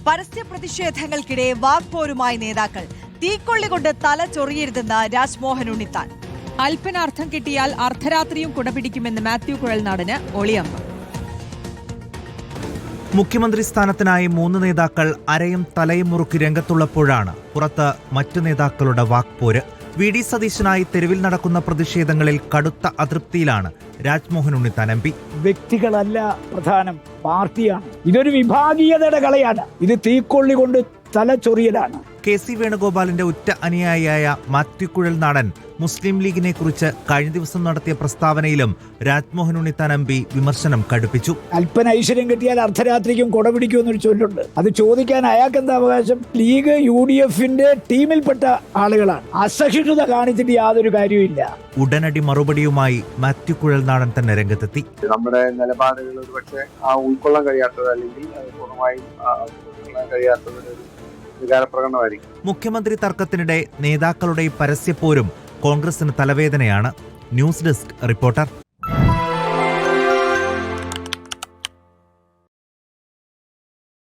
പരസ്യ പ്രതിഷേധങ്ങൾക്കിടെ വാക്പോരുമായി നേതാക്കൾ. തീക്കൊള്ളി കൊണ്ട് തല ചൊറിയരുതെന്ന് രാജ്മോഹൻ ഉണ്ണിത്താൻ. അല്പനാർത്ഥം കിട്ടിയാൽ അർദ്ധരാത്രിയും കുടപിടിക്കുമെന്ന് മാത്യു കുഴൽനാടന് ഒളിയമ്മ. മുഖ്യമന്ത്രി സ്ഥാനത്തിനായി 3 നേതാക്കൾ അരയും തലയും മുറുക്കി രംഗത്തുള്ളപ്പോഴാണ് പുറത്ത് മറ്റു നേതാക്കളുടെ വാക്പോര്. വി.ഡി. സതീശനായി തെരുവിൽ നടക്കുന്ന പ്രതിഷേധങ്ങളിൽ കടുത്ത അതൃപ്തിയിലാണ് രാജ്മോഹൻ ഉണ്ണിത്താൻ എം പി. വ്യക്തികളല്ല പ്രധാനം, പാർട്ടിയാണ്. ഇതൊരു വിഭാഗീയതയുടെ കളയാണ്. ഇത് തീക്കൊള്ളി കൊണ്ട് തലചൊറിയലാണ്. കെ.സി. വേണുഗോപാലിന്റെ ഉറ്റ അനുയായിയായ മാത്യു കുഴൽനാടൻ മുസ്ലിം ലീഗിനെ കുറിച്ച് കഴിഞ്ഞ ദിവസം നടത്തിയ പ്രസ്താവനയിലും രാജ്മോഹൻ ഉണ്ണിത്താൻ എം പി വിമർശനം കടുപ്പിച്ചു. അല്പന ഐശ്വര്യം കിട്ടിയാൽ അർദ്ധരാത്രിക്കും കൊടപിടിക്കും എന്നൊരു ചൊല്ലുണ്ട്. അത് ചോദിക്കാൻ അയാൾക്ക് എന്താ അവകാശം? ലീഗ് UDFന്റെ ടീമിൽപ്പെട്ട ആളുകളാണ്. അസഹിഷ്ണുത കാണിച്ചിട്ട് യാതൊരു കാര്യവുമില്ല. ഉടനടി മറുപടിയുമായി മാത്യു കുഴൽനാടൻ തന്നെ രംഗത്തെത്തി. നമ്മുടെ നിലപാടുകൾ ഒരുപക്ഷെ ഉൾക്കൊള്ളാൻ കഴിയാത്തത് അല്ലെങ്കിൽ പൂർണ്ണമായും ഉൾക്കൊള്ളാൻ കഴിയാത്തതൊരു വികാരപ്രകടനമായിരിക്കും. മുഖ്യമന്ത്രി തർക്കത്തിനിടെ നേതാക്കളുടെ പരസ്യപ്പോരും കോൺഗ്രസിന് തലവേദനയാണ്. News desk reporter.